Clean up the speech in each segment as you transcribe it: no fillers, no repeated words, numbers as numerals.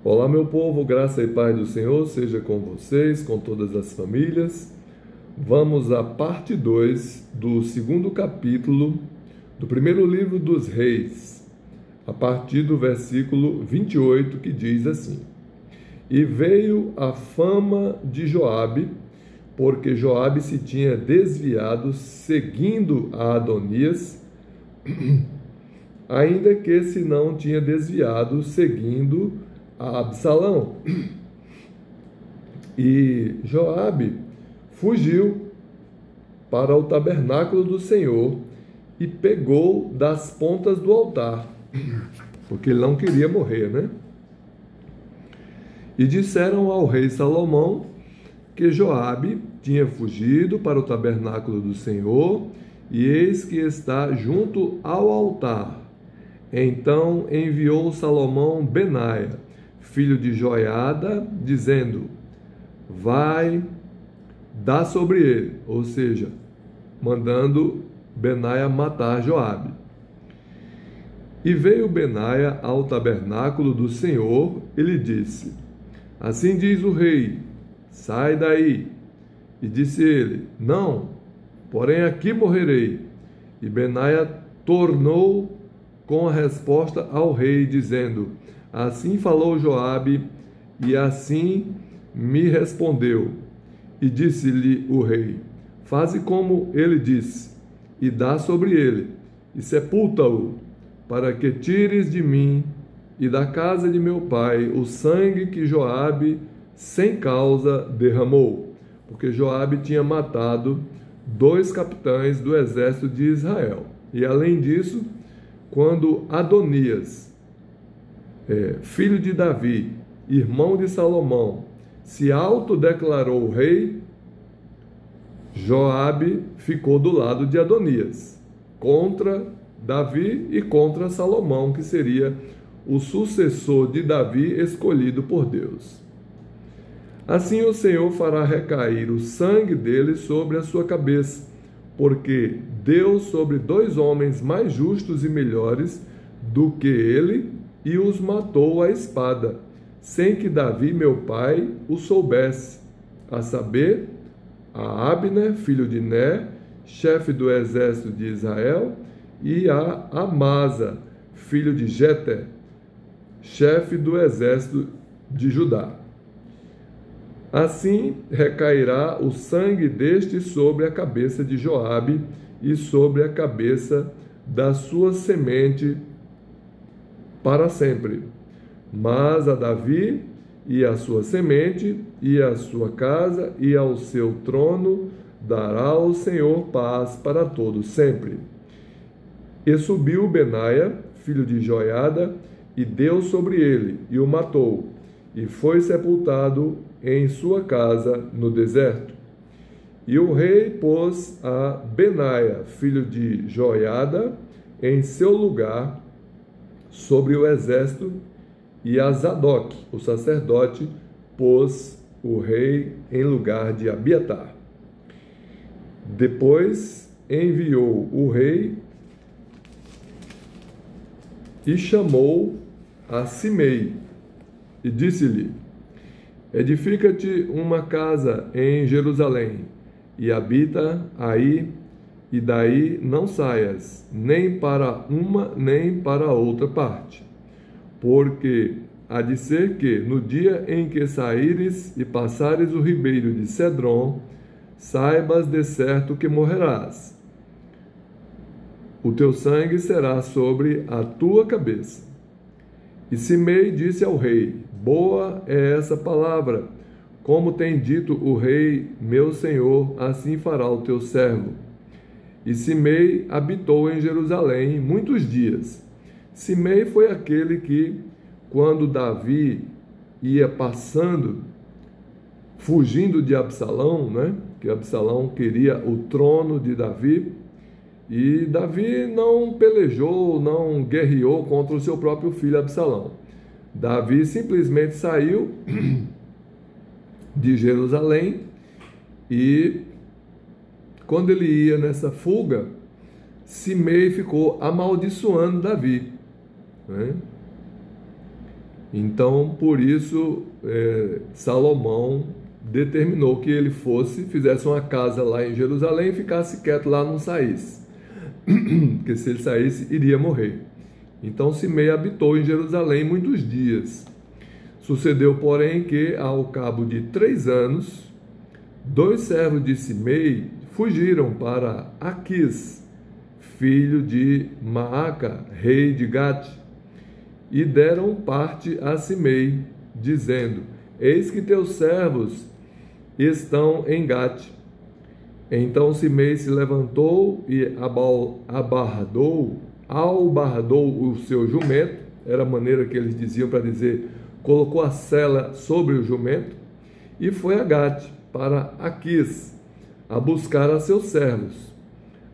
Olá, meu povo, graça e paz do Senhor seja com vocês, com todas as famílias. Vamos à parte 2 do segundo capítulo do primeiro livro dos Reis, a partir do versículo 28, que diz assim: E veio a fama de Joabe, porque Joabe se tinha desviado seguindo a Adonias, ainda que se não tinha desviado seguindo a Absalão. E Joabe fugiu para o tabernáculo do Senhor e pegou das pontas do altar, porque ele não queria morrer, né? E disseram ao rei Salomão que Joabe tinha fugido para o tabernáculo do Senhor, e eis que está junto ao altar. Então enviou Salomão Benaia, filho de Joiada, dizendo: vai, dá sobre ele, ou seja, mandando Benaia matar Joabe. E veio Benaia ao tabernáculo do Senhor e lhe disse: assim diz o rei, sai daí. E disse ele: não, porém aqui morrerei. E Benaia tornou com a resposta ao rei, dizendo: assim falou Joabe, e assim me respondeu. E disse-lhe o rei: faze como ele disse, e dá sobre ele, e sepulta-o, para que tires de mim e da casa de meu pai o sangue que Joabe sem causa derramou, porque Joabe tinha matado 2 capitães do exército de Israel. E além disso, quando Adonias, filho de Davi, irmão de Salomão, se autodeclarou rei, Joabe ficou do lado de Adonias, contra Davi e contra Salomão, que seria o sucessor de Davi escolhido por Deus. Assim o Senhor fará recair o sangue dele sobre a sua cabeça, porque deu sobre 2 homens mais justos e melhores do que ele, e os matou à espada, sem que Davi, meu pai, o soubesse, a saber, a Abner, filho de Ner, chefe do exército de Israel, e a Amasa, filho de Jeter, chefe do exército de Judá. Assim recairá o sangue deste sobre a cabeça de Joabe e sobre a cabeça da sua semente para sempre. Mas a Davi e a sua semente e a sua casa e ao seu trono dará o Senhor paz para todos sempre. E subiu Benaia, filho de Joiada, e deu sobre ele, e o matou, e foi sepultado em sua casa no deserto. E o rei pôs a Benaia, filho de Joiada, em seu lugar sobre o exército, e a Zadok, o sacerdote, pôs o rei em lugar de Abiatar. Depois enviou o rei e chamou a Simei, e disse-lhe: edifica-te uma casa em Jerusalém, e habita aí, e daí não saias, nem para uma nem para outra parte. Porque há de ser que, no dia em que saíres e passares o ribeiro de Cedron, saibas de certo que morrerás. O teu sangue será sobre a tua cabeça. E Simei disse ao rei: boa é essa palavra, como tem dito o rei meu senhor, assim fará o teu servo. E Simei habitou em Jerusalém muitos dias. Simei foi aquele que, quando Davi ia passando, fugindo de Absalão, né? Que Absalão queria o trono de Davi, e Davi não pelejou, não guerreou contra o seu próprio filho Absalão. Davi simplesmente saiu de Jerusalém, e quando ele ia nessa fuga, Simei ficou amaldiçoando Davi, né? Então, por isso, Salomão determinou que ele fizesse uma casa lá em Jerusalém e ficasse quieto lá, não saísse. Porque se ele saísse, iria morrer. Então, Simei habitou em Jerusalém muitos dias. Sucedeu, porém, que, ao cabo de 3 anos, 2 servos de Simei fugiram para Aquis, filho de Maaca, rei de Gate, e deram parte a Simei, dizendo: Eis que teus servos estão em Gate. Então Simei se levantou e albardou o seu jumento, era a maneira que eles diziam para dizer, colocou a sela sobre o jumento, e foi a Gate, para Aquis, a buscar a seus servos.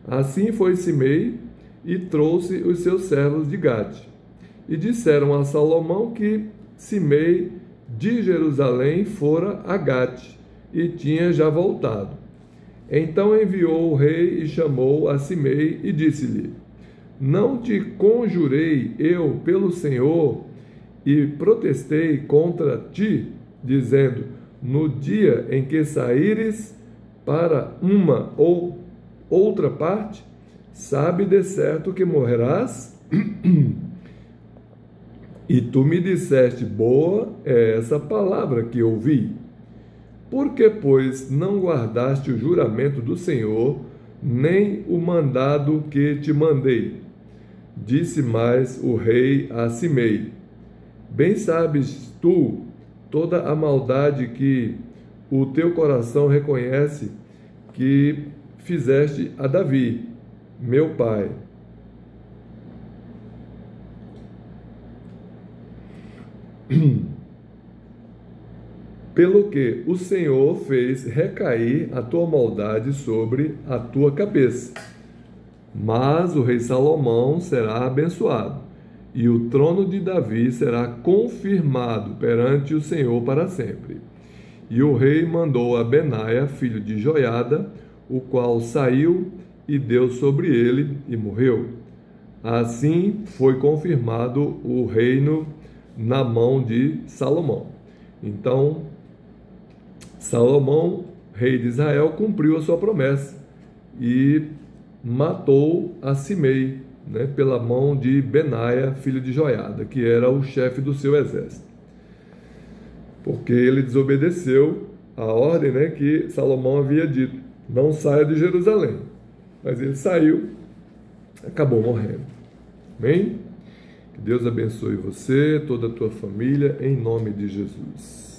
Assim foi Simei e trouxe os seus servos de Gate. E disseram a Salomão que Simei de Jerusalém fora a Gate e tinha já voltado. Então enviou o rei e chamou a Simei e disse-lhe: Não te conjurei eu pelo Senhor e protestei contra ti, dizendo: No dia em que saíres para uma ou outra parte, sabe de certo que morrerás? E tu me disseste: boa é essa palavra que ouvi. Por que, pois, não guardaste o juramento do Senhor, nem o mandado que te mandei? Disse mais o rei a Simei: Bem sabes tu toda a maldade que o teu coração reconhece que fizeste a Davi, meu pai. Pelo que o Senhor fez recair a tua maldade sobre a tua cabeça. Mas o rei Salomão será abençoado, e o trono de Davi será confirmado perante o Senhor para sempre. E o rei mandou a Benaia, filho de Joiada, o qual saiu e deu sobre ele e morreu. Assim foi confirmado o reino na mão de Salomão. Então, Salomão, rei de Israel, cumpriu a sua promessa e matou a Simei, pela mão de Benaia, filho de Joiada, que era o chefe do seu exército. Porque ele desobedeceu a ordem, que Salomão havia dito: não saia de Jerusalém. Mas ele saiu, acabou morrendo. Amém? Que Deus abençoe você, toda a tua família, em nome de Jesus.